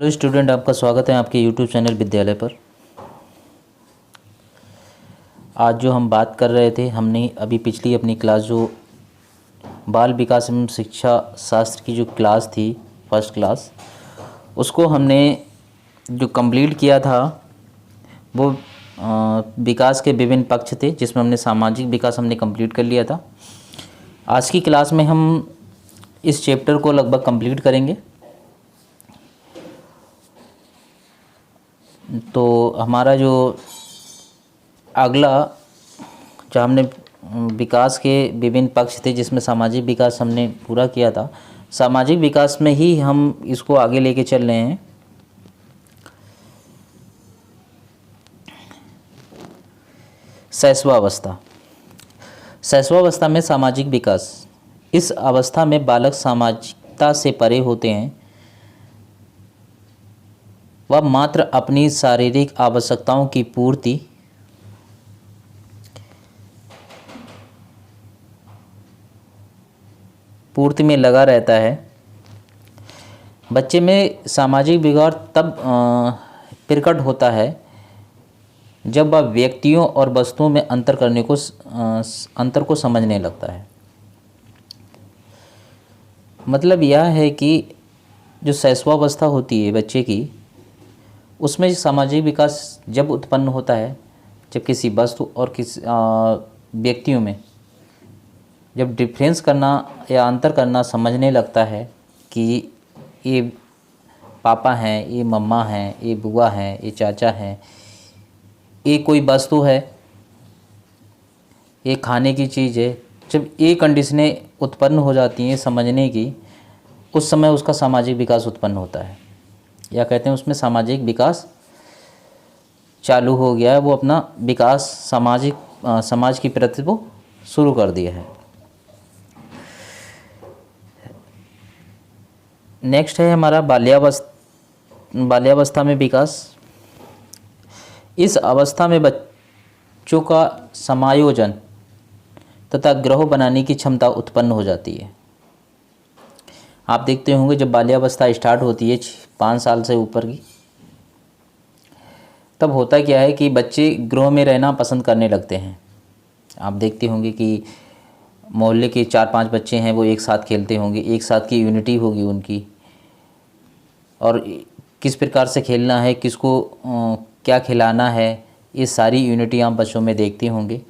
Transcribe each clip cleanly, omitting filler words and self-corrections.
Hello student, आपका स्वागत है आपके यूट्यूब चैनल विद्यालय पर। आज जो हम बात कर रहे थे, हमने अभी पिछली अपनी क्लास जो बाल विकास एवं शिक्षा शास्त्र की जो क्लास थी, फर्स्ट क्लास, उसको हमने जो कंप्लीट किया था वो विकास के विभिन्न पक्ष थे, जिसमें हमने सामाजिक विकास हमने कंप्लीट कर लिया था। आज की क्लास में हम इस चैप्टर को लगभग कंप्लीट करेंगे। तो हमारा जो अगला जो हमने विकास के विभिन्न पक्ष थे, जिसमें सामाजिक विकास हमने पूरा किया था, सामाजिक विकास में ही हम इसको आगे लेके चल रहे हैं। शैशवावस्था। शैशवावस्था में सामाजिक विकास। इस अवस्था में बालक सामाजिकता से परे होते हैं। वह मात्र अपनी शारीरिक आवश्यकताओं की पूर्ति में लगा रहता है। बच्चे में सामाजिक विकास तब प्रकट होता है जब वह व्यक्तियों और वस्तुओं में अंतर को समझने लगता है। मतलब यह है कि जो शैशवावस्था होती है बच्चे की, उसमें सामाजिक विकास जब उत्पन्न होता है जब किसी वस्तु और किसी व्यक्तियों में जब डिफरेंस करना या अंतर करना समझने लगता है कि ये पापा हैं, ये मम्मा हैं, ये बुआ हैं, ये चाचा हैं, ये कोई वस्तु है, ये खाने की चीज़ है। जब ये कंडीशनें उत्पन्न हो जाती हैं समझने की, उस समय उसका सामाजिक विकास उत्पन्न होता है, या कहते हैं उसमें सामाजिक विकास चालू हो गया है। वो अपना विकास समाज की प्रति वो शुरू कर दिया है। नेक्स्ट है हमारा बाल्यावस्था में विकास। इस अवस्था में बच्चों का समायोजन तथा ग्रह बनाने की क्षमता उत्पन्न हो जाती है। आप देखते होंगे जब बाल्यावस्था स्टार्ट होती है 5 साल से ऊपर की, तब होता क्या है कि बच्चे ग्रोह में रहना पसंद करने लगते हैं। आप देखते होंगे कि मोहल्ले के 4-5 बच्चे हैं, वो एक साथ खेलते होंगे, एक साथ की यूनिटी होगी उनकी, और किस प्रकार से खेलना है, किसको क्या खिलाना है, ये सारी यूनिटी आप बच्चों में देखते होंगे।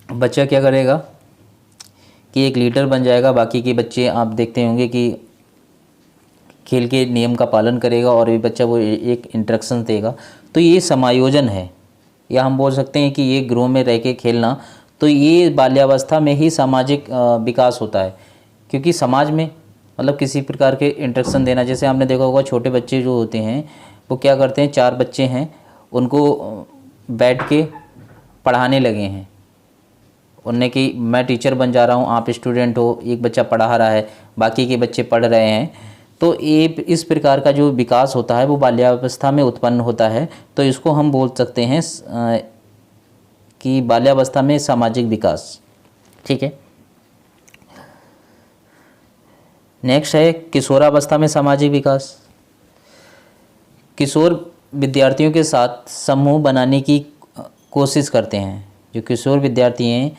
बच्चा क्या करेगा कि एक लीडर बन जाएगा। बाकी के बच्चे आप देखते होंगे कि खेल के नियम का पालन करेगा और ये बच्चा वो एक इंस्ट्रक्शन देगा। तो ये समायोजन है, या हम बोल सकते हैं कि ये ग्रोह में रह के खेलना। तो ये बाल्यावस्था में ही सामाजिक विकास होता है, क्योंकि समाज में मतलब किसी प्रकार के इंस्ट्रक्शन देना। जैसे आपने देखा होगा छोटे बच्चे जो होते हैं वो क्या करते हैं, 4 बच्चे हैं, उनको बैठ के पढ़ाने लगे हैं उनने कि मैं टीचर बन जा रहा हूँ, आप स्टूडेंट हो। एक बच्चा पढ़ा रहा है, बाकी के बच्चे पढ़ रहे हैं। तो ये इस प्रकार का जो विकास होता है वो बाल्यावस्था में उत्पन्न होता है। तो इसको हम बोल सकते हैं कि बाल्यावस्था में सामाजिक विकास। ठीक है। नेक्स्ट है किशोरावस्था में सामाजिक विकास। किशोर विद्यार्थियों के साथ समूह बनाने की कोशिश करते हैं। जो किशोर विद्यार्थी हैं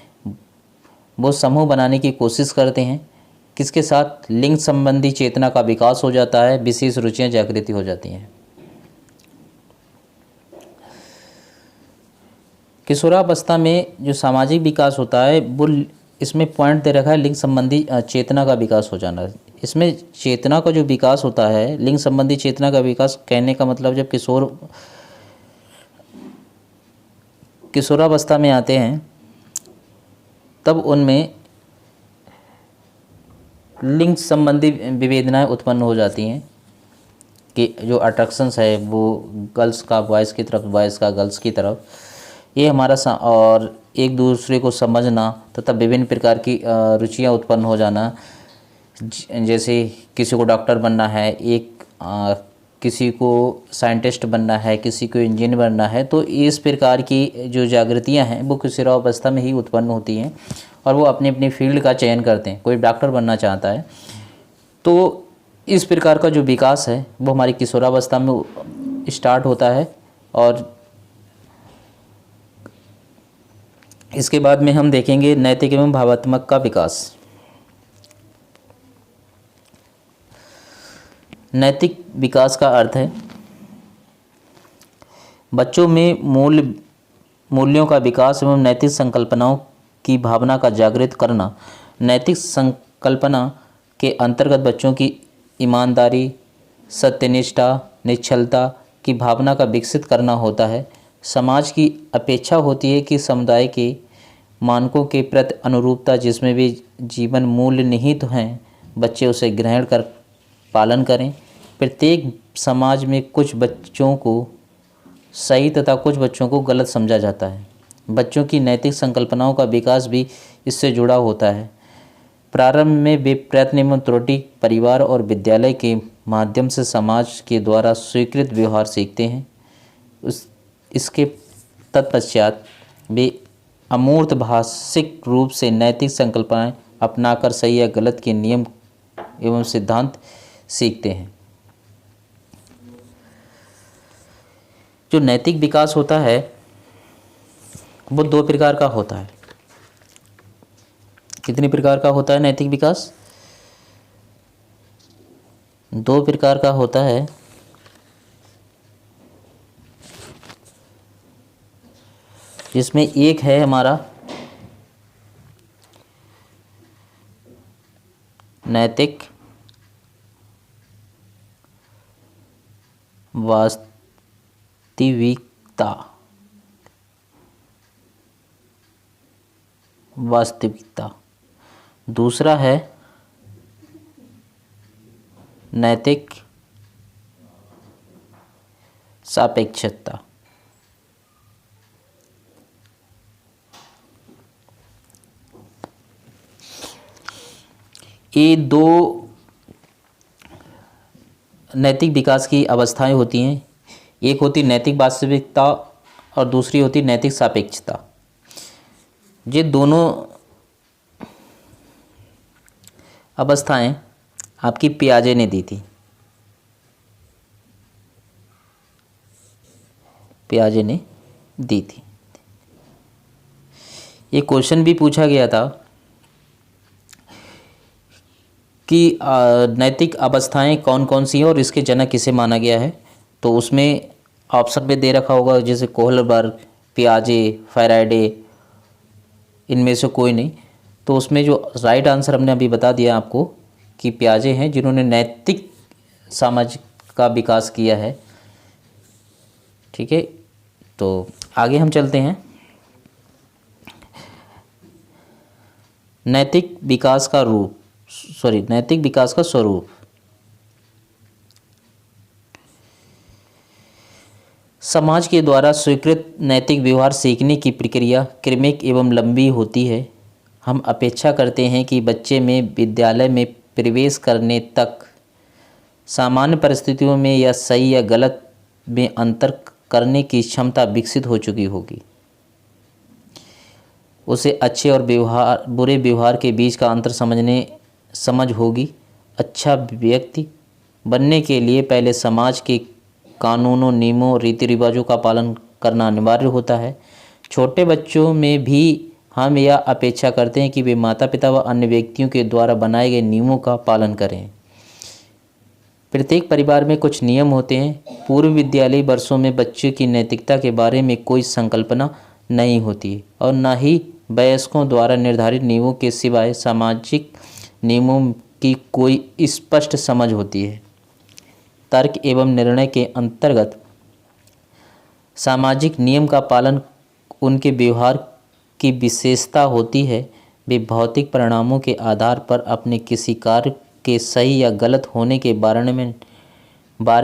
वो समूह बनाने की कोशिश करते हैं। किसके साथ? लिंग संबंधी चेतना का विकास हो जाता है, विशेष रुचियां जागृति हो जाती हैं। किशोरावस्था में जो सामाजिक विकास होता है वो इसमें पॉइंट दे रखा है, लिंग संबंधी चेतना का विकास हो जाना। इसमें चेतना का जो विकास होता है, लिंग संबंधी चेतना का विकास कहने का मतलब जब किशोरावस्था में आते हैं तब उनमें लिंग संबंधी विवेदनाएं उत्पन्न हो जाती हैं कि जो अट्रैक्शंस है वो गर्ल्स का बॉयज़ की तरफ, बॉयज़ का गर्ल्स की तरफ, ये हमारा और एक दूसरे को समझना तथा विभिन्न प्रकार की रुचियां उत्पन्न हो जाना। जैसे किसी को डॉक्टर बनना है, किसी को साइंटिस्ट बनना है, किसी को इंजीनियर बनना है। तो इस प्रकार की जो जागृतियां हैं वो किशोरावस्था में ही उत्पन्न होती हैं और वो अपनी अपनी फील्ड का चयन करते हैं। कोई डॉक्टर बनना चाहता है तो इस प्रकार का जो विकास है वो हमारी किशोरावस्था में स्टार्ट होता है। और इसके बाद में हम देखेंगे नैतिक एवं भावात्मक का विकास। नैतिक विकास का अर्थ है बच्चों में मूल्यों का विकास एवं नैतिक संकल्पनाओं की भावना का जागृत करना। नैतिक संकल्पना के अंतर्गत बच्चों की ईमानदारी, सत्यनिष्ठा, निश्चलता की भावना का विकसित करना होता है। समाज की अपेक्षा होती है कि समुदाय के मानकों के प्रति अनुरूपता, जिसमें भी जीवन मूल्य निहित हैं, बच्चे उसे ग्रहण कर पालन करें। प्रत्येक समाज में कुछ बच्चों को सही तथा कुछ बच्चों को गलत समझा जाता है। बच्चों की नैतिक संकल्पनाओं का विकास भी इससे जुड़ा होता है। प्रारंभ में वे प्रयत्न एवं त्रुटि परिवार और विद्यालय के माध्यम से समाज के द्वारा स्वीकृत व्यवहार सीखते हैं। इसके तत्पश्चात वे अमूर्त भाषिक रूप से नैतिक संकल्पनाएं अपनाकर सही या गलत के नियम एवं सिद्धांत सीखते हैं। जो नैतिक विकास होता है वो 2 प्रकार का होता है। कितने प्रकार का होता है नैतिक विकास? 2 प्रकार का होता है। जिसमें एक है हमारा नैतिक वास्तविकता। दूसरा है नैतिक सापेक्षता। ये 2 नैतिक विकास की अवस्थाएं होती हैं। एक होती नैतिक वास्तविकता और दूसरी होती नैतिक सापेक्षता। ये दोनों अवस्थाएं आपकी पियाजे ने दी थी। पियाजे ने दी थी। ये क्वेश्चन भी पूछा गया था कि नैतिक अवस्थाएं कौन कौन सी हैं और इसके जनक किसे माना गया है। तो उसमें ऑप्शन में दे रखा होगा जैसे कोहलबर्ग, पियाजे, फैराडे, इनमें से कोई नहीं। तो उसमें जो राइट आंसर हमने अभी बता दिया आपको कि पियाजे हैं, जिन्होंने नैतिक समाज का विकास किया है। ठीक है, तो आगे हम चलते हैं। नैतिक विकास का स्वरूप। समाज के द्वारा स्वीकृत नैतिक व्यवहार सीखने की प्रक्रिया क्रमिक एवं लंबी होती है। हम अपेक्षा करते हैं कि बच्चे में विद्यालय में प्रवेश करने तक सामान्य परिस्थितियों में या सही या गलत में अंतर करने की क्षमता विकसित हो चुकी होगी। उसे अच्छे और बुरे व्यवहार के बीच का अंतर समझ होगी। अच्छा व्यक्ति बनने के लिए पहले समाज के कानूनों, नियमों, रीति रिवाजों का पालन करना अनिवार्य होता है। छोटे बच्चों में भी हम यह अपेक्षा करते हैं कि वे माता पिता व अन्य व्यक्तियों के द्वारा बनाए गए नियमों का पालन करें। प्रत्येक परिवार में कुछ नियम होते हैं। पूर्व विद्यालयी वर्षों में बच्चे की नैतिकता के बारे में कोई संकल्पना नहीं होती और न ही वयस्कों द्वारा निर्धारित नियमों के सिवाय सामाजिक नियमों की कोई स्पष्ट समझ होती है। तर्क एवं निर्णय के अंतर्गत सामाजिक नियम का पालन उनके व्यवहार की विशेषता होती है। वे भौतिक परिणामों के आधार पर अपने किसी कार्य के सही या गलत होने के बारे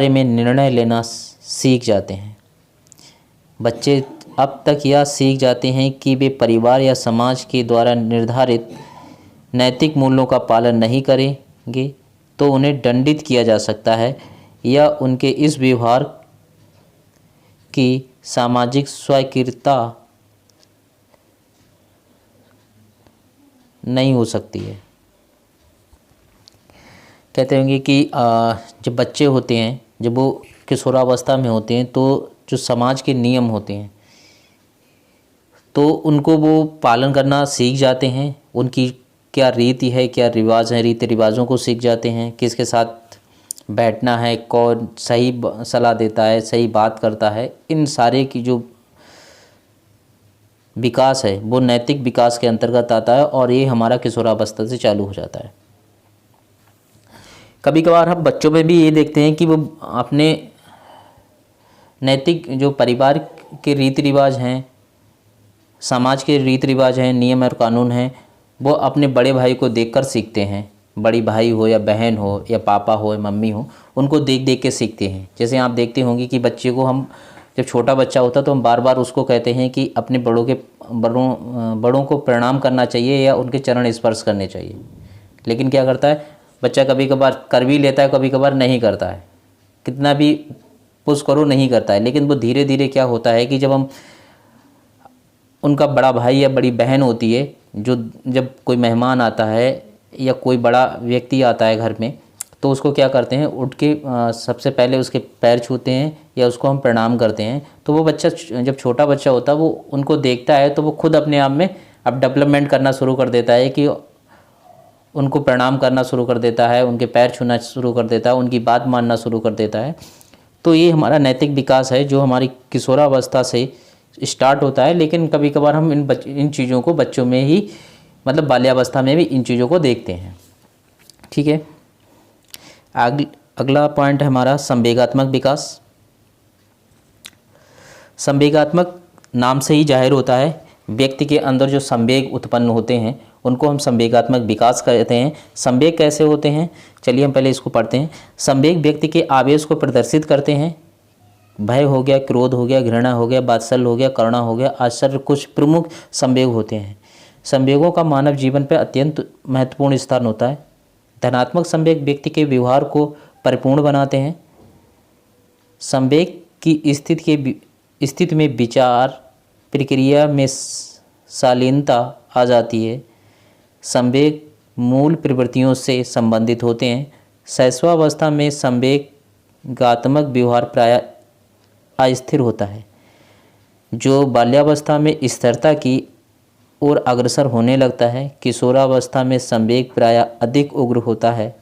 में निर्णय लेना सीख जाते हैं। बच्चे अब तक यह सीख जाते हैं कि वे परिवार या समाज के द्वारा निर्धारित नैतिक मूल्यों का पालन नहीं करेंगे तो उन्हें दंडित किया जा सकता है या उनके इस व्यवहार की सामाजिक स्वीकार्यता नहीं हो सकती है। कहते होंगे कि जब बच्चे होते हैं, जब वो किशोरावस्था में होते हैं, तो जो समाज के नियम होते हैं तो उनको वो पालन करना सीख जाते हैं। उनकी क्या रीति है, क्या रिवाज है, रीति रिवाजों को सीख जाते हैं। किसके साथ बैठना है, कौन सही सलाह देता है, सही बात करता है, इन सारे की जो विकास है वो नैतिक विकास के अंतर्गत आता है और ये हमारा किशोरावस्था से चालू हो जाता है। कभी कभार हम बच्चों में भी ये देखते हैं कि वो अपने नैतिक जो परिवार के रीति रिवाज हैं, समाज के रीति रिवाज हैं, नियम और कानून हैं, वो अपने बड़े भाई को देखकर सीखते हैं। बड़ी भाई हो या बहन हो या पापा हो या मम्मी हो, उनको देख देख के सीखते हैं। जैसे आप देखते होंगे कि बच्चे को हम, जब छोटा बच्चा होता है तो हम बार बार उसको कहते हैं कि अपने बड़ों को प्रणाम करना चाहिए या उनके चरण स्पर्श करने चाहिए। लेकिन क्या करता है बच्चा, कभी कभार कर भी लेता है, कभी कभार नहीं करता है, कितना भी पुश करो नहीं करता है। लेकिन वो धीरे धीरे क्या होता है कि जब हम, उनका बड़ा भाई या बड़ी बहन होती है, जो जब कोई मेहमान आता है या कोई बड़ा व्यक्ति आता है घर में, तो उसको क्या करते हैं, उठ के सबसे पहले उसके पैर छूते हैं या उसको हम प्रणाम करते हैं। तो वो बच्चा, जब छोटा बच्चा होता है, वो उनको देखता है तो वो खुद अपने आप में अब डेवलपमेंट करना शुरू कर देता है कि उनको प्रणाम करना शुरू कर देता है, उनके पैर छूना शुरू कर देता है, उनकी बात मानना शुरू कर देता है। तो ये हमारा नैतिक विकास है जो हमारी किशोरावस्था से स्टार्ट होता है। लेकिन कभी कभार हम इन चीज़ों को बच्चों में ही, मतलब बाल्यावस्था में भी इन चीज़ों को देखते हैं। ठीक है, अगला पॉइंट है हमारा संवेगात्मक विकास। संवेगात्मक नाम से ही जाहिर होता है, व्यक्ति के अंदर जो संवेग उत्पन्न होते हैं उनको हम संवेगात्मक विकास कहते हैं। संवेग कैसे होते हैं, चलिए हम पहले इसको पढ़ते हैं। संवेग व्यक्ति के आवेश को प्रदर्शित करते हैं। भय हो गया, क्रोध हो गया, घृणा हो गया, वात्सल्य हो गया, करुणा हो गया, आश्चर्य, कुछ प्रमुख संवेग होते हैं। संवेगों का मानव जीवन पर अत्यंत महत्वपूर्ण स्थान होता है। धनात्मक संवेग व्यक्ति के व्यवहार को परिपूर्ण बनाते हैं। संवेग की स्थिति में विचार प्रक्रिया में शालीनता आ जाती है। संवेग मूल प्रवृत्तियों से संबंधित होते हैं। शैशवावस्था में संवेगात्मक व्यवहार प्रायः अस्थिर होता है, जो बाल्यावस्था में स्थिरता की ओर अग्रसर होने लगता है। किशोरावस्था में संवेग प्रायः अधिक उग्र होता है।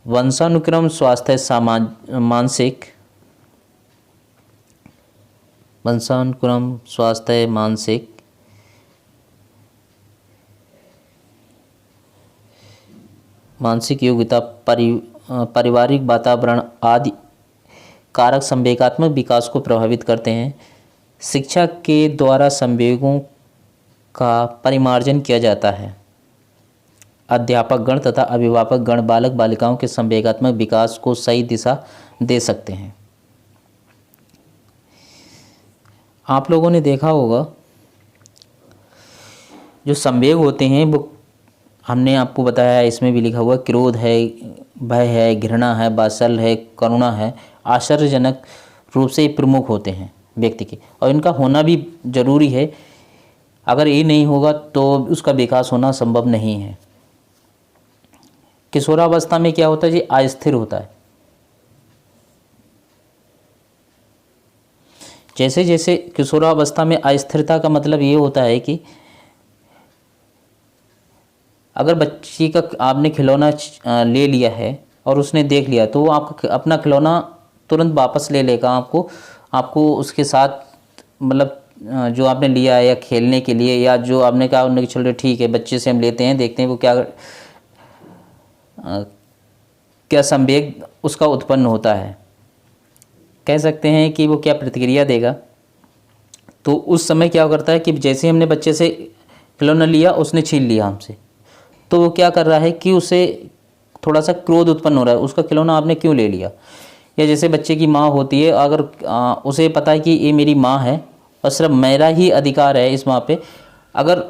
वंशानुक्रम, स्वास्थ्य, मानसिक योग्यता, पारिवारिक वातावरण आदि कारक संवेगात्मक विकास को प्रभावित करते हैं। शिक्षा के द्वारा संवेगों का परिमार्जन किया जाता है। अध्यापक गण तथा अभिभावक गण बालक बालिकाओं के संवेगात्मक विकास को सही दिशा दे सकते हैं। आप लोगों ने देखा होगा जो संवेग होते हैं वो हमने आपको बताया है, इसमें भी लिखा हुआ क्रोध है, भय है, घृणा है, वात्सल्य है, करुणा है, आश्चर्यजनक रूप से प्रमुख होते हैं व्यक्ति के, और इनका होना भी जरूरी है। अगर ये नहीं होगा तो उसका विकास होना संभव नहीं है। किशोरावस्था में क्या होता है जी, अस्थिर होता है। जैसे जैसे किशोरावस्था में अस्थिरता का मतलब ये होता है कि अगर बच्ची का आपने खिलौना ले लिया है और उसने देख लिया तो वो आपका अपना खिलौना तुरंत वापस ले लेगा। आपको उसके साथ, मतलब जो आपने लिया है या खेलने के लिए, या जो आपने कहा उन्होंने चलो ठीक है बच्चे से हम लेते हैं, देखते हैं वो क्या संवेग उसका उत्पन्न होता है, कह सकते हैं कि वो क्या प्रतिक्रिया देगा। तो उस समय क्या करता है कि जैसे हमने बच्चे से खिलौना लिया, उसने छीन लिया हमसे, तो वो क्या कर रहा है कि उसे थोड़ा सा क्रोध उत्पन्न हो रहा है, उसका खिलौना आपने क्यों ले लिया। या जैसे बच्चे की माँ होती है, अगर उसे पता है कि ये मेरी माँ है और सिर्फ मेरा ही अधिकार है इस माँ पे, अगर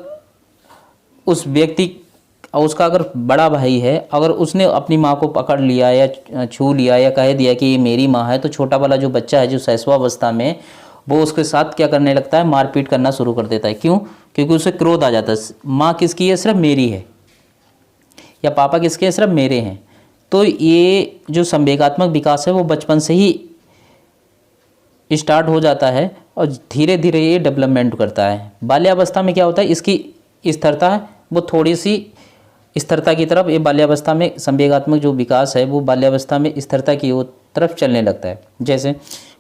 उस व्यक्ति, उसका अगर बड़ा भाई है, अगर उसने अपनी माँ को पकड़ लिया या छू लिया या कह दिया कि ये मेरी माँ है, तो छोटा वाला जो बच्चा है जो शैशवावस्था में, वो उसके साथ क्या करने लगता है, मारपीट करना शुरू कर देता है। क्यों? क्योंकि उसे क्रोध आ जाता है, माँ किसकी है, सिर्फ मेरी है। या पापा किसके हैं, सिर्फ मेरे हैं। तो ये जो संवेगात्मक विकास है वो बचपन से ही स्टार्ट हो जाता है और धीरे धीरे ये डेवलपमेंट करता है। बाल्यावस्था में क्या होता है, इसकी स्थिरता है वो थोड़ी सी स्थिरता की तरफ, ये बाल्यावस्था में संवेगात्मक जो विकास है वो बाल्यावस्था में स्थिरता की तरफ चलने लगता है। जैसे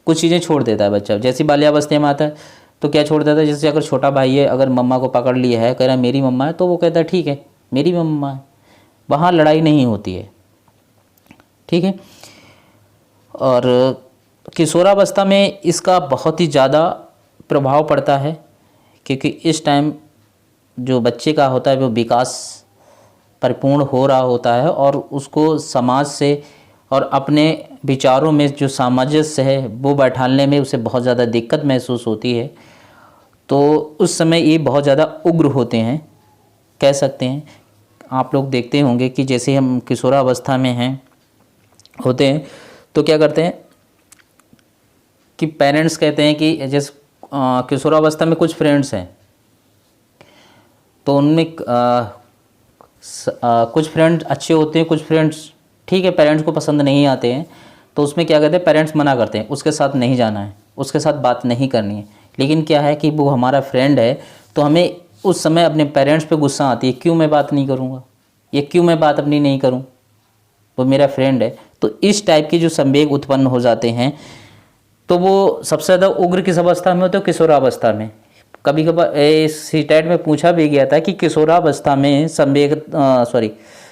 कुछ चीज़ें छोड़ देता है बच्चा, जैसे बाल्यावस्था में आता है तो क्या छोड़ देता है, जैसे अगर छोटा भाई है, अगर मम्मा को पकड़ लिया है, कह रहा है मेरी मम्मा है, तो वो कहता है ठीक है मेरी मम्मा है, वहाँ लड़ाई नहीं होती है, ठीक है। और किशोरावस्था में इसका बहुत ही ज़्यादा प्रभाव पड़ता है, क्योंकि इस टाइम जो बच्चे का होता है वो विकास परिपूर्ण हो रहा होता है और उसको समाज से और अपने विचारों में जो सामंजस्य है वो बैठाने में उसे बहुत ज़्यादा दिक्कत महसूस होती है। तो उस समय ये बहुत ज़्यादा उग्र होते हैं, कह सकते हैं। आप लोग देखते होंगे कि जैसे हम किशोरावस्था में हैं होते हैं तो क्या करते हैं कि पेरेंट्स कहते हैं कि जैसे किशोरावस्था में कुछ फ्रेंड्स हैं तो उनमें कुछ फ्रेंड्स अच्छे होते हैं, कुछ फ्रेंड्स ठीक है पेरेंट्स को पसंद नहीं आते हैं, तो उसमें क्या कहते हैं पेरेंट्स मना करते हैं, उसके साथ नहीं जाना है, उसके साथ बात नहीं करनी है। लेकिन क्या है कि वो हमारा फ्रेंड है तो हमें उस समय अपने पेरेंट्स पे गुस्सा आती है, क्यों मैं बात नहीं करूँगा, ये क्यों मैं बात अपनी नहीं करूँ, वो मेरा फ्रेंड है। तो इस टाइप के जो संवेग उत्पन्न हो जाते हैं तो वो सबसे ज़्यादा उग्र किस अवस्था में होते हैं, किशोरावस्था में। कभी कभार सीटेट में पूछा भी गया था कि किशोरावस्था में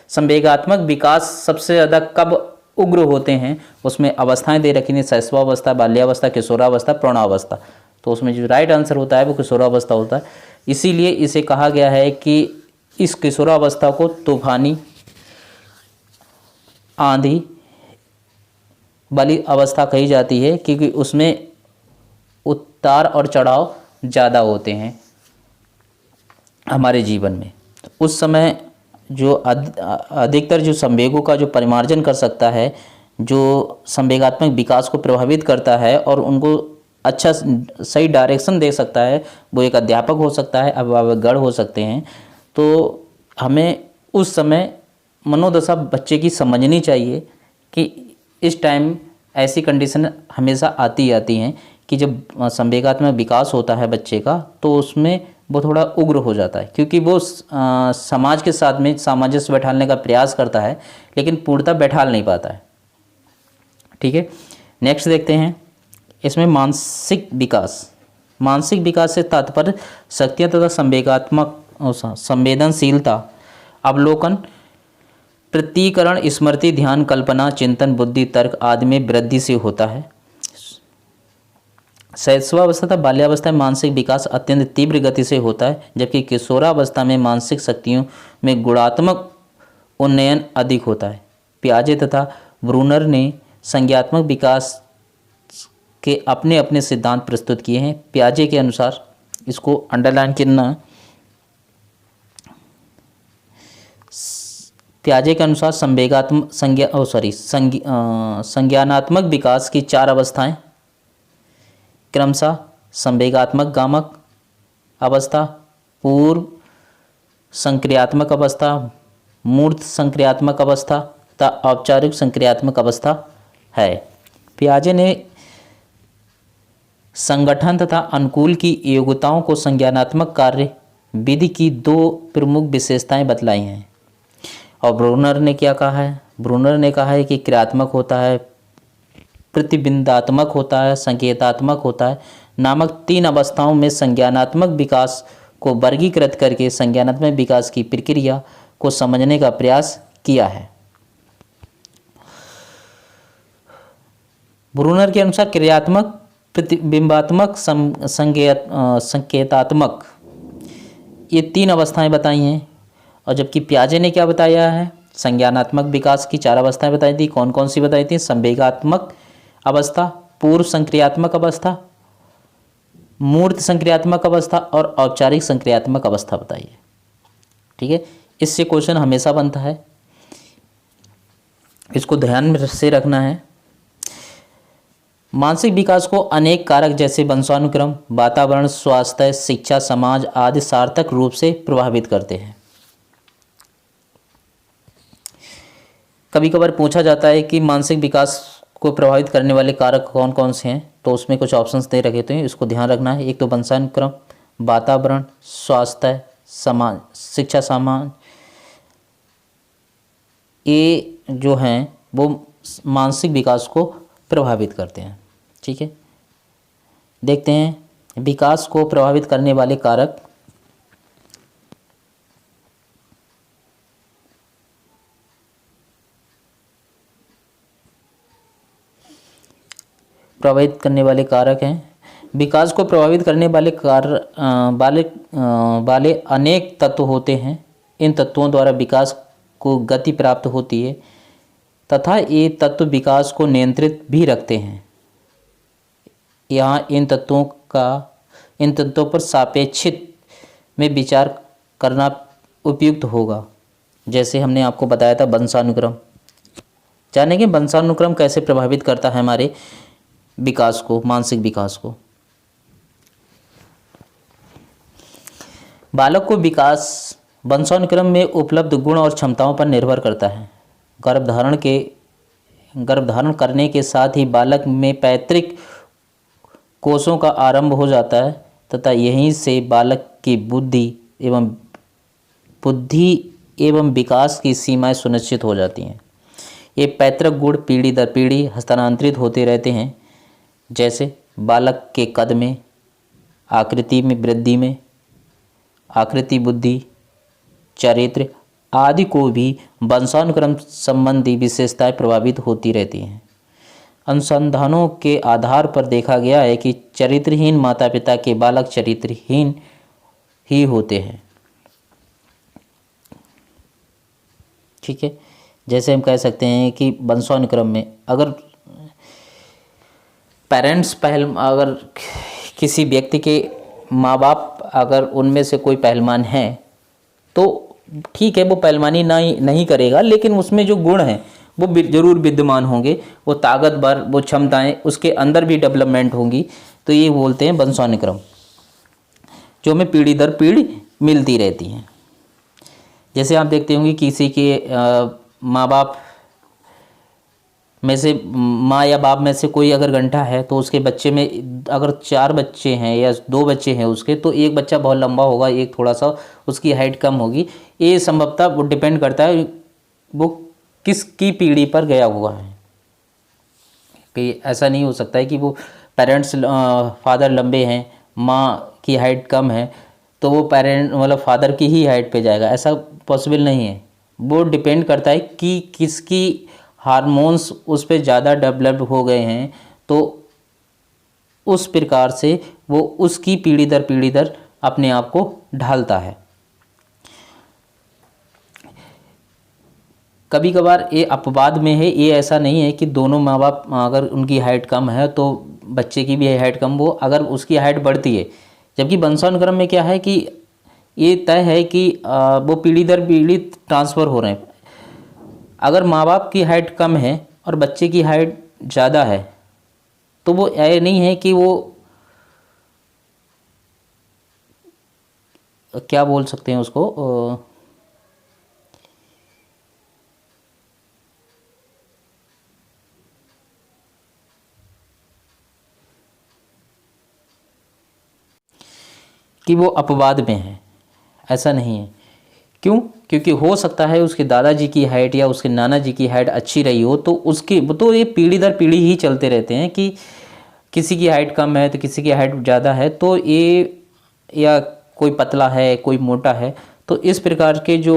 संवेगात्मक विकास सबसे ज़्यादा कब उग्र होते हैं। उसमें अवस्थाएं दे रखी थी, शैशवावस्था, बाल्यावस्था, किशोरावस्था, प्रौढ़ावस्था। तो उसमें जो राइट आंसर होता है वो किशोरावस्था होता है। इसीलिए इसे कहा गया है कि इस किशोरावस्था को तूफानी, आंधी वाली अवस्था कही जाती है, क्योंकि उसमें उतार और चढ़ाव ज़्यादा होते हैं हमारे जीवन में। उस समय जो अधिकतर जो संवेगों का जो परिमार्जन कर सकता है, जो संवेगात्मक विकास को प्रभावित करता है और उनको अच्छा सही डायरेक्शन दे सकता है, वो एक अध्यापक हो सकता है, अभिभावकगण हो सकते हैं। तो हमें उस समय मनोदशा बच्चे की समझनी चाहिए कि इस टाइम ऐसी कंडीशन हमेशा आती हैं कि जब संवेगात्मक विकास होता है बच्चे का तो उसमें वो थोड़ा उग्र हो जाता है, क्योंकि वो समाज के साथ में सामंजस्य बैठाने का प्रयास करता है लेकिन पूर्णतः बैठाल नहीं पाता है, ठीक है। नेक्स्ट देखते हैं इसमें मानसिक विकास। मानसिक विकास से तात्पर्य शक्तियाँ तथा संवेदनशीलता, अवलोकन, प्रतीकरण, स्मृति, ध्यान, कल्पना, चिंतन, बुद्धि, तर्क आदि में वृद्धि से होता है। शैशवावस्था तथा बाल्यावस्था में मानसिक विकास अत्यंत तीव्र गति से होता है, जबकि किशोरावस्था में मानसिक शक्तियों में गुणात्मक उन्नयन अधिक होता है। पियाजे तथा ब्रूनर ने संज्ञात्मक विकास के अपने अपने सिद्धांत प्रस्तुत किए हैं। पियाजे के अनुसार, इसको अंडरलाइन करना, पियाजे के अनुसार संज्ञानात्मक विकास की 4 अवस्थाएं क्रमशः संवेगात्मक गामक अवस्था, पूर्व संक्रियात्मक अवस्था, मूर्त संक्रियात्मक अवस्था तथा औपचारिक संक्रियात्मक अवस्था है। पियाजे ने संगठन तथा अनुकूल की योग्यताओं को संज्ञानात्मक कार्य विधि की 2 प्रमुख विशेषताएं बतलाई हैं। और ब्रूनर ने क्या कहा है, ब्रूनर ने कहा है कि क्रियात्मक होता है, प्रतिबिंबात्मक होता है, संकेतात्मक होता है नामक 3 अवस्थाओं में संज्ञानात्मक विकास को वर्गीकृत करके संज्ञानात्मक विकास की प्रक्रिया को समझने का प्रयास किया है। ब्रूनर के अनुसार क्रियात्मक, प्रतिबिंबात्मक, संकेतात्मक, ये 3 अवस्थाएं बताई हैं। और जबकि पियाजे ने क्या बताया है, संज्ञानात्मक विकास की 4 अवस्थाएं बताई थी। कौन कौन सी बताई थी, संवेगात्मक अवस्था, पूर्व संक्रियात्मक अवस्था, मूर्त संक्रियात्मक अवस्था और औपचारिक संक्रियात्मक अवस्था बताई है, ठीक है। इससे क्वेश्चन हमेशा बनता है, इसको ध्यान में से रखना है। मानसिक विकास को अनेक कारक जैसे वंशानुक्रम, वातावरण, स्वास्थ्य, शिक्षा, समाज आदि सार्थक रूप से प्रभावित करते हैं। कभी कभार पूछा जाता है कि मानसिक विकास को प्रभावित करने वाले कारक कौन कौन से हैं, तो उसमें कुछ ऑप्शंस दे रखे थे, इसको ध्यान रखना है। एक तो वंशानुक्रम, वातावरण, स्वास्थ्य, समाज, शिक्षा, समाज, ये जो हैं वो मानसिक विकास को प्रभावित करते हैं। ठीक है, देखते हैं विकास को प्रभावित करने वाले कारक। प्रभावित करने वाले कारक हैं, विकास को प्रभावित करने वाले वाले अनेक तत्व होते हैं। इन तत्वों द्वारा विकास को गति प्राप्त होती है तथा ये तत्व विकास को नियंत्रित भी रखते हैं। यहाँ इन तत्वों पर सापेक्षित में विचार करना उपयुक्त होगा। जैसे हमने आपको बताया था वंशानुक्रम, जानेंगे वंशानुक्रम कैसे प्रभावित करता है हमारे विकास को, मानसिक विकास को। बालक को विकास वंशानुक्रम में उपलब्ध गुण और क्षमताओं पर निर्भर करता है। गर्भधारण करने के साथ ही बालक में पैतृक कोषों का आरंभ हो जाता है तथा यहीं से बालक की बुद्धि एवं विकास की सीमाएं सुनिश्चित हो जाती हैं। ये पैतृक गुण पीढ़ी दर पीढ़ी हस्तांतरित होते रहते हैं, जैसे बालक के कद में, आकृति में वृद्धि में, आकृति, बुद्धि, चरित्र आदि को भी वंशानुक्रम संबंधी विशेषताएं प्रभावित होती रहती हैं। अनुसंधानों के आधार पर देखा गया है कि चरित्रहीन माता पिता के बालक चरित्रहीन ही होते हैं। ठीक है, जैसे हम कह सकते हैं कि वंशानुक्रम में अगर पेरेंट्स अगर किसी व्यक्ति के माँ बाप अगर उनमें से कोई पहलवान है तो ठीक है, वो पहलवानी नहीं करेगा, लेकिन उसमें जो गुण हैं वो जरूर विद्यमान होंगे, वो ताकतवर, वो क्षमताएं उसके अंदर भी डेवलपमेंट होंगी। तो ये बोलते हैं वंशानुक्रम, जो हमें पीढ़ी दर पीढ़ी मिलती रहती हैं। जैसे आप देखते होंगे किसी के माँ बाप में से, माँ या बाप में से कोई अगर गंठा है तो उसके बच्चे में अगर 4 बच्चे हैं या 2 बच्चे हैं उसके, तो एक बच्चा बहुत लंबा होगा, एक थोड़ा सा उसकी हाइट कम होगी। ये संभवतः वो डिपेंड करता है वो किसकी पीढ़ी पर गया हुआ है। कि ऐसा नहीं हो सकता है कि वो पेरेंट्स फादर लंबे हैं, माँ की हाइट कम है तो वो फादर की ही हाइट पे जाएगा, ऐसा पॉसिबल नहीं है। वो डिपेंड करता है कि किसकी हार्मोन्स उस पर ज़्यादा डेवलप्ड हो गए हैं, तो उस प्रकार से वो उसकी पीढ़ी दर अपने आप को ढालता है। कभी कभार ये अपवाद में है, ये ऐसा नहीं है कि दोनों माँ बाप अगर उनकी हाइट कम है तो बच्चे की भी हाइट कम, वो अगर उसकी हाइट बढ़ती है। जबकि वंशानुक्रम में क्या है कि ये तय है कि वो पीढ़ी दर पीढ़ी ट्रांसफ़र हो रहे हैं। अगर माँ बाप की हाइट कम है और बच्चे की हाइट ज़्यादा है तो वो ये नहीं है कि वो क्या बोल सकते हैं उसको, कि वो अपवाद में है, ऐसा नहीं है। क्यों? क्योंकि हो सकता है उसके दादाजी की हाइट या उसके नाना जी की हाइट अच्छी रही हो, तो तो ये पीढ़ी दर पीढ़ी ही चलते रहते हैं कि किसी की हाइट कम है तो किसी की हाइट ज़्यादा है, तो ये, या कोई पतला है कोई मोटा है, तो इस प्रकार के जो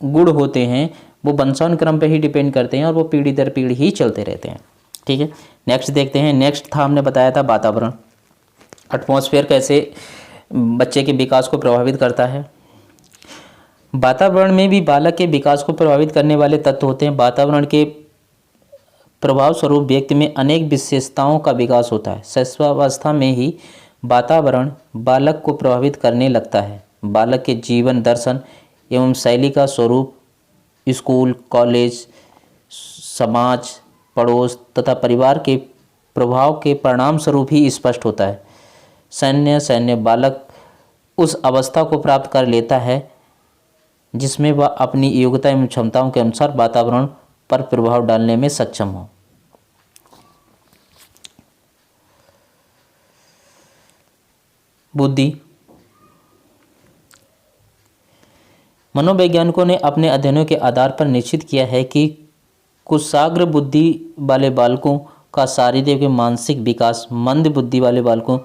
गुण होते हैं वो वंशानुक्रम पे ही डिपेंड करते हैं और वो पीढ़ी दर पीढ़ी ही चलते रहते हैं। ठीक है, नेक्स्ट देखते हैं। नेक्स्ट था, हमने बताया था वातावरण, एटमॉस्फेयर कैसे बच्चे के विकास को प्रभावित करता है। वातावरण में भी बालक के विकास को प्रभावित करने वाले तत्व होते हैं। वातावरण के प्रभाव स्वरूप व्यक्ति में अनेक विशेषताओं का विकास होता है। शैशवावस्था में ही वातावरण बालक को प्रभावित करने लगता है। बालक के जीवन दर्शन एवं शैली का स्वरूप स्कूल, कॉलेज, समाज, पड़ोस तथा परिवार के प्रभाव के परिणाम स्वरूप ही स्पष्ट होता है। सैन्य बालक उस अवस्था को प्राप्त कर लेता है जिसमें वह अपनी योग्यता एवं क्षमताओं के अनुसार वातावरण पर प्रभाव डालने में सक्षम हो। बुद्धि। मनोवैज्ञानिकों ने अपने अध्ययनों के आधार पर निश्चित किया है कि कुशाग्र बुद्धि वाले बालकों का शारीरिक एवं मानसिक विकास मंद बुद्धि वाले बालकों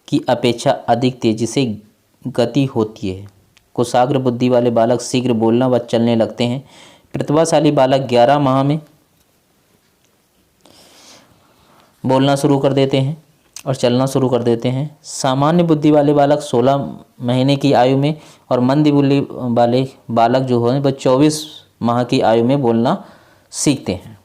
की अपेक्षा अधिक तेजी से गति होती है। कुशाग्र बुद्धि वाले बालक शीघ्र बोलना व चलने लगते हैं। प्रतिभाशाली बालक 11 माह में बोलना शुरू कर देते हैं और चलना शुरू कर देते हैं। सामान्य बुद्धि वाले बालक 16 महीने की आयु में और मंद बुद्धि वाले बालक जो हैं वह 24 माह की आयु में बोलना सीखते हैं।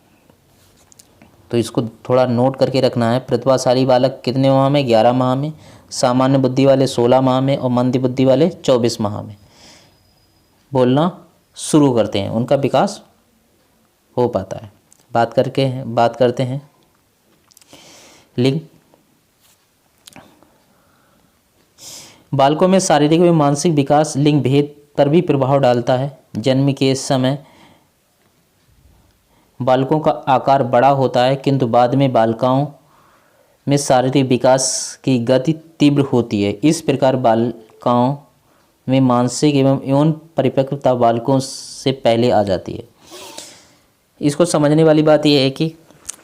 तो इसको थोड़ा नोट करके रखना है। प्रतिभाशाली बालक कितने माह में? 11 माह में। सामान्य बुद्धि वाले 16 माह में और मंद बुद्धि वाले 24 माह में बोलना शुरू करते हैं, उनका विकास हो पाता है। बात करते हैं लिंग। बालकों में शारीरिक एवं मानसिक विकास लिंग भेद पर भी प्रभाव डालता है। जन्म के समय बालकों का आकार बड़ा होता है, किंतु बाद में बालिकाओं में शारीरिक विकास की गति तीव्र होती है। इस प्रकार बालिकाओं में मानसिक एवं यौन परिपक्वता बालकों से पहले आ जाती है। इसको समझने वाली बात यह है कि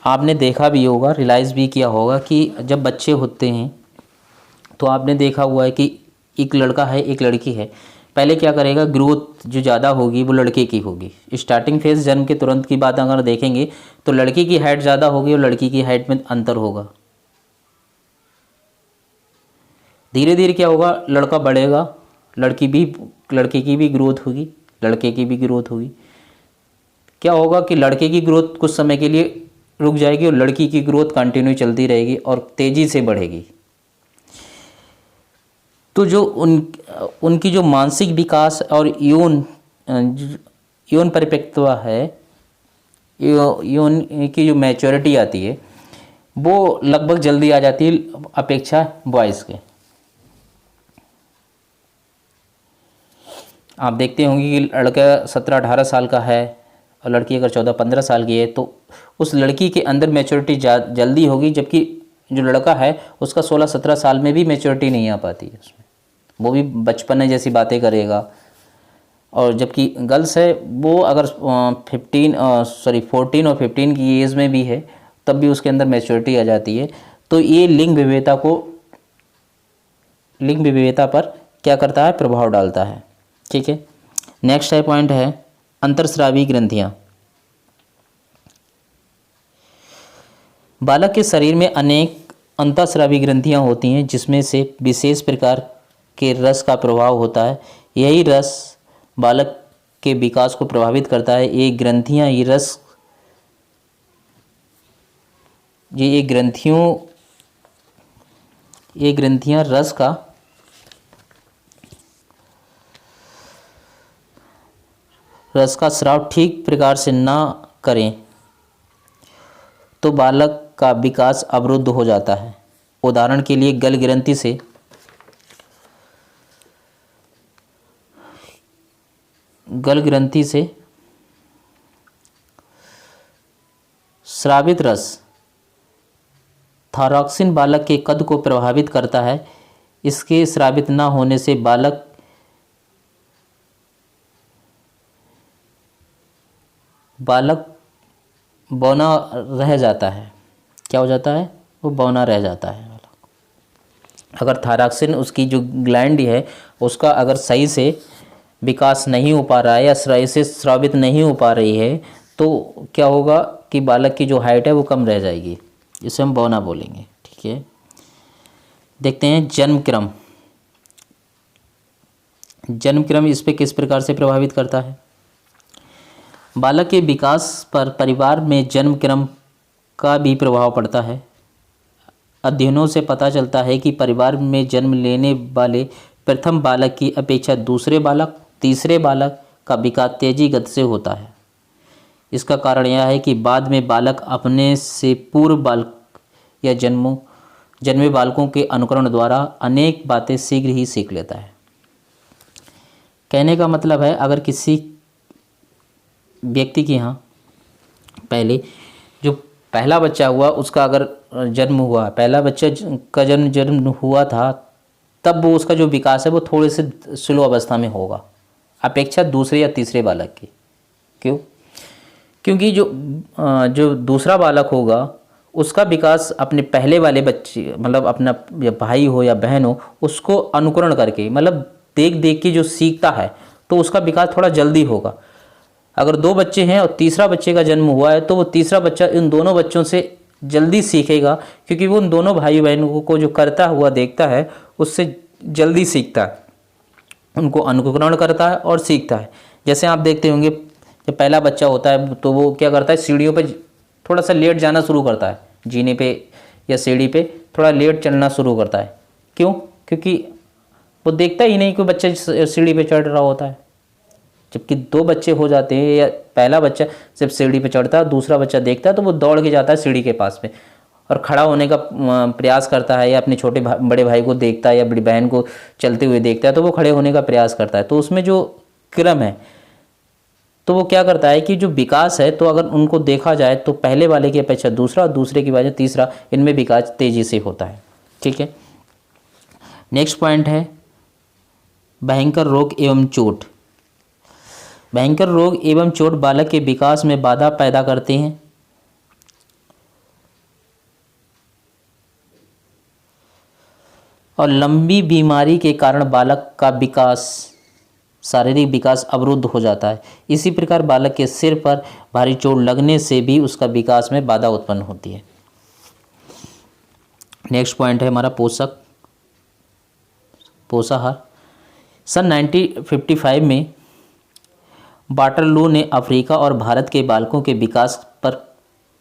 आपने देखा भी होगा, रियलाइज़ भी किया होगा कि जब बच्चे होते हैं तो आपने देखा हुआ है कि एक लड़का है एक लड़की है, पहले क्या करेगा, ग्रोथ जो ज़्यादा होगी वो लड़के की होगी। स्टार्टिंग फेज जन्म के तुरंत की बात अगर देखेंगे तो लड़की की हाइट ज़्यादा होगी और लड़की की हाइट में अंतर होगा। धीरे धीरे क्या होगा, लड़का बढ़ेगा, लड़के की भी ग्रोथ होगी, लड़के की भी ग्रोथ होगी। क्या होगा कि लड़के की ग्रोथ कुछ समय के लिए रुक जाएगी और लड़की की ग्रोथ कंटिन्यू चलती रहेगी और तेज़ी से बढ़ेगी। तो जो उनकी जो मानसिक विकास और यौन परिपक्वता है, यौन की जो मैच्योरिटी आती है वो लगभग जल्दी आ जाती है अपेक्षा बॉयज़ के। आप देखते होंगे कि लड़का 17-18 साल का है और लड़की अगर 14-15 साल की है तो उस लड़की के अंदर मैच्योरिटी जल्दी होगी, जबकि जो लड़का है उसका 16-17 साल में भी मैच्योरिटी नहीं आ पाती है उसमें, वो भी बचपने जैसी बातें करेगा। और जबकि गर्ल्स है वो अगर 14 और 15 की एज में भी है तब भी उसके अंदर मैच्योरिटी आ जाती है। तो ये लिंग विविधता पर क्या करता है, प्रभाव डालता है। ठीक है, नेक्स्ट पॉइंट है अंतरस्रावी ग्रंथियां। बालक के शरीर में अनेक अंतःस्रावी ग्रंथियां होती हैं जिसमें से विशेष प्रकार के रस का प्रभाव होता है। यही रस बालक के विकास को प्रभावित करता है। ये ग्रंथियां रस का स्राव ठीक प्रकार से ना करें तो बालक का विकास अवरुद्ध हो जाता है। उदाहरण के लिए गल ग्रंथि से स्रावित रस थायरॉक्सिन बालक के कद को प्रभावित करता है। इसके स्रावित न होने से बालक बौना रह जाता है। क्या हो जाता है, वो बौना रह जाता है। अगर थायरॉक्सिन उसकी जो ग्लैंड है उसका अगर सही से विकास नहीं हो पा रहा है या सही से स्रावित नहीं हो पा रही है तो क्या होगा कि बालक की जो हाइट है वो कम रह जाएगी। इसे हम बौना बोलेंगे। ठीक है, देखते हैं जन्म क्रम इस पे किस प्रकार से प्रभावित करता है। बालक के विकास पर परिवार में जन्म क्रम का भी प्रभाव पड़ता है। अध्ययनों से पता चलता है कि परिवार में जन्म लेने वाले प्रथम बालक की अपेक्षा दूसरे बालक, तीसरे बालक का विकास तेजी गति से होता है। इसका कारण यह है कि बाद में बालक अपने से पूर्व बालक या जन्मे बालकों के अनुकरण द्वारा अनेक बातें शीघ्र ही सीख लेता है। कहने का मतलब है अगर किसी व्यक्ति के यहाँ पहले जो पहला बच्चा हुआ उसका अगर जन्म हुआ, पहला बच्चा का जन्म हुआ था, तब वो उसका जो विकास है वो थोड़े से स्लो अवस्था में होगा अपेक्षा दूसरे या तीसरे बालक के। क्यों? क्योंकि जो दूसरा बालक होगा उसका विकास अपने पहले वाले बच्चे मतलब अपना भाई हो या बहन हो उसको अनुकरण करके मतलब देख देख के जो सीखता है तो उसका विकास थोड़ा जल्दी होगा। अगर दो बच्चे हैं और तीसरा बच्चे का जन्म हुआ है तो वो तीसरा बच्चा इन दोनों बच्चों से जल्दी सीखेगा, क्योंकि वो उन दोनों भाई बहनों को जो करता हुआ देखता है उससे जल्दी सीखता है, उनको अनुकरण करता है और सीखता है। जैसे आप देखते होंगे जब पहला बच्चा होता है तो वो क्या करता है, सीढ़ियों पे थोड़ा सा लेट जाना शुरू करता है, जीने पे या सीढ़ी पे थोड़ा लेट चलना शुरू करता है। क्यों? क्योंकि वो देखता ही नहीं कोई बच्चा सीढ़ी पे चढ़ रहा होता है। जबकि दो बच्चे हो जाते हैं या पहला बच्चा जब सीढ़ी पे चढ़ता है दूसरा बच्चा देखता है तो वो दौड़ के जाता है सीढ़ी के पास में और खड़ा होने का प्रयास करता है, या अपने छोटे बड़े भाई को देखता है या बड़ी बहन को चलते हुए देखता है तो वो खड़े होने का प्रयास करता है। तो उसमें जो क्रम है तो वो क्या करता है कि जो विकास है तो अगर उनको देखा जाए तो पहले वाले की अपेक्षा दूसरा और दूसरे की वजह तीसरा, इनमें विकास तेजी से होता है। ठीक है, नेक्स्ट पॉइंट है भयंकर रोग एवं चोट। भयंकर रोग एवं चोट बालक के विकास में बाधा पैदा करते हैं। और लंबी बीमारी के कारण बालक का शारीरिक विकास अवरुद्ध हो जाता है। इसी प्रकार बालक के सिर पर भारी चोट लगने से भी उसका विकास में बाधा उत्पन्न होती है। नेक्स्ट पॉइंट है हमारा पोषाहार। सन 1955 में वाटरलू ने अफ्रीका और भारत के बालकों के विकास पर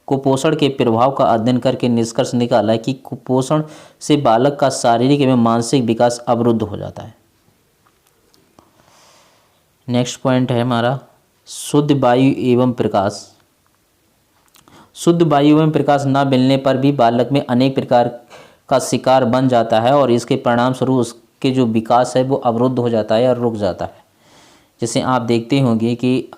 कुपोषण के प्रभाव का अध्ययन करके निष्कर्ष निकाला कि कुपोषण से बालक का शारीरिक एवं मानसिक विकास अवरुद्ध हो जाता है। नेक्स्ट पॉइंट है हमारा शुद्ध वायु एवं प्रकाश। शुद्ध वायु एवं प्रकाश न मिलने पर भी बालक में अनेक प्रकार का शिकार बन जाता है और इसके परिणाम स्वरूप उसके जो विकास है वो अवरुद्ध हो जाता है या रुक जाता है। जैसे आप देखते होंगे कि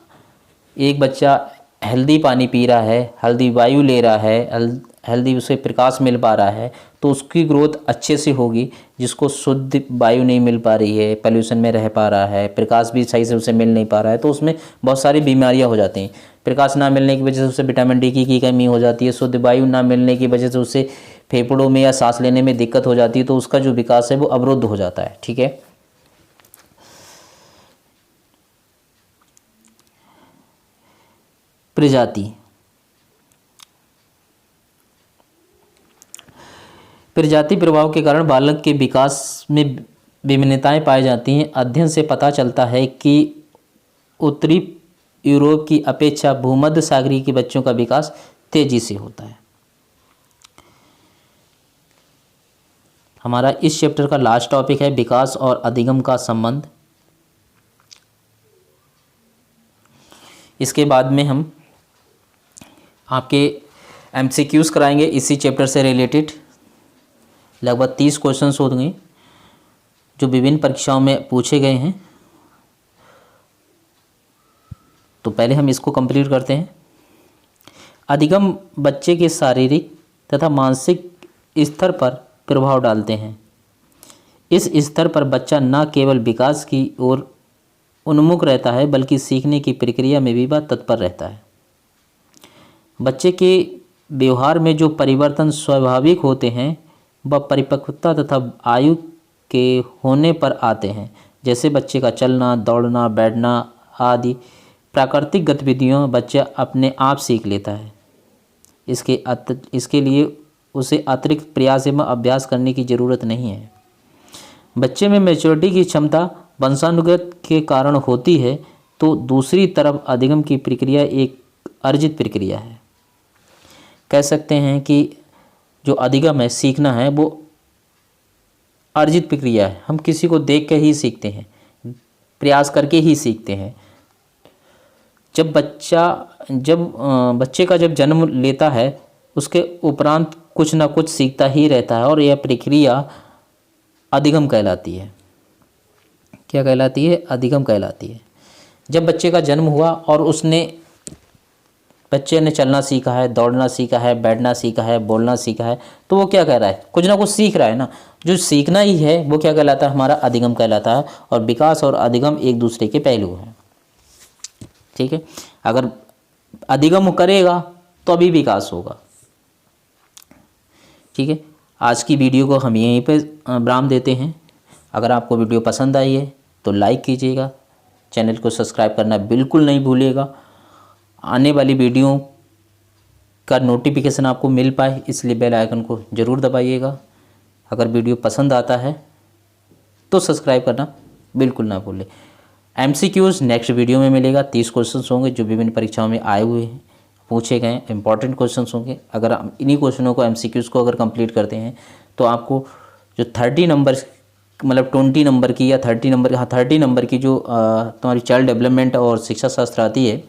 एक बच्चा हेल्दी पानी पी रहा है, हेल्दी वायु ले रहा है, हेल्दी उसे प्रकाश मिल पा रहा है तो उसकी ग्रोथ अच्छे से होगी। जिसको शुद्ध वायु नहीं मिल पा रही है, पोल्यूशन में रह पा रहा है, प्रकाश भी सही से उसे मिल नहीं पा रहा है तो उसमें बहुत सारी बीमारियां हो जाती हैं। प्रकाश ना मिलने की वजह से उसे विटामिन डी की कमी हो जाती है, शुद्ध वायु ना मिलने की वजह से उसे फेफड़ों में या सांस लेने में दिक्कत हो जाती है, तो उसका जो विकास है वो अवरुद्ध हो जाता है। ठीक है, प्रजाति प्रभाव के कारण बालक के विकास में विभिन्नताएं पाई जाती हैं। अध्ययन से पता चलता है कि उत्तरी यूरोप की अपेक्षा भूमध्य सागरीय के बच्चों का विकास तेजी से होता है। हमारा इस चैप्टर का लास्ट टॉपिक है विकास और अधिगम का संबंध। इसके बाद में हम आपके एमसीक्यूज कराएंगे इसी चैप्टर से रिलेटेड। लगभग 30 क्वेश्चंस होंगे जो विभिन्न परीक्षाओं में पूछे गए हैं। तो पहले हम इसको कंप्लीट करते हैं। अधिगम बच्चे के शारीरिक तथा मानसिक स्तर पर प्रभाव डालते हैं। इस स्तर पर बच्चा न केवल विकास की ओर उन्मुख रहता है बल्कि सीखने की प्रक्रिया में भी वह तत्पर रहता है। बच्चे के व्यवहार में जो परिवर्तन स्वाभाविक होते हैं वह परिपक्वता तथा आयु के होने पर आते हैं। जैसे बच्चे का चलना, दौड़ना, बैठना आदि प्राकृतिक गतिविधियों बच्चा अपने आप सीख लेता है। इसके लिए उसे अतिरिक्त प्रयास एवं अभ्यास करने की ज़रूरत नहीं है। बच्चे में मैच्योरिटी की क्षमता वंशानुगत के कारण होती है, तो दूसरी तरफ अधिगम की प्रक्रिया एक अर्जित प्रक्रिया है। कह सकते हैं कि जो अधिगम है, सीखना है, वो अर्जित प्रक्रिया है। हम किसी को देख कर ही सीखते हैं, प्रयास करके ही सीखते हैं। जब बच्चे का जब जन्म लेता है उसके उपरांत कुछ ना कुछ सीखता ही रहता है और यह प्रक्रिया अधिगम कहलाती है। क्या कहलाती है? अधिगम कहलाती है। जब बच्चे का जन्म हुआ और बच्चे ने चलना सीखा है, दौड़ना सीखा है, बैठना सीखा है, बोलना सीखा है, तो वो क्या कह रहा है? कुछ ना कुछ सीख रहा है ना। जो सीखना ही है वो क्या कहलाता है? हमारा अधिगम कहलाता है। और विकास और अधिगम एक दूसरे के पहलू हैं। ठीक है, अगर अधिगम करेगा तो अभी विकास होगा। ठीक है, आज की वीडियो को हम यहीं पे विराम देते हैं। अगर आपको वीडियो पसंद आई है तो लाइक कीजिएगा, चैनल को सब्सक्राइब करना बिल्कुल नहीं भूलिएगा। आने वाली वीडियो का नोटिफिकेशन आपको मिल पाए इसलिए बेल आइकन को ज़रूर दबाइएगा। अगर वीडियो पसंद आता है तो सब्सक्राइब करना बिल्कुल ना भूलें। MCQs नेक्स्ट वीडियो में मिलेगा। 30 क्वेश्चंस होंगे जो विभिन्न परीक्षाओं में आए हुए हैं, पूछे गए इंपॉर्टेंट क्वेश्चंस होंगे। अगर आप इन्हीं क्वेश्चनों को MCQs को अगर कंप्लीट करते हैं तो आपको जो 30 नंबर मतलब 20 नंबर की या 30 नंबर की जो तुम्हारी चाइल्ड डेवलपमेंट और शिक्षा शास्त्र आती है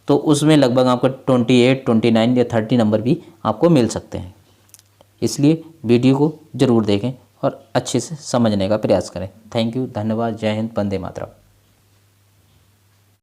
तो उसमें लगभग आपको 28, 29 या 30 नंबर भी आपको मिल सकते हैं। इसलिए वीडियो को ज़रूर देखें और अच्छे से समझने का प्रयास करें। थैंक यू, धन्यवाद, जय हिंद, वंदे मातरम।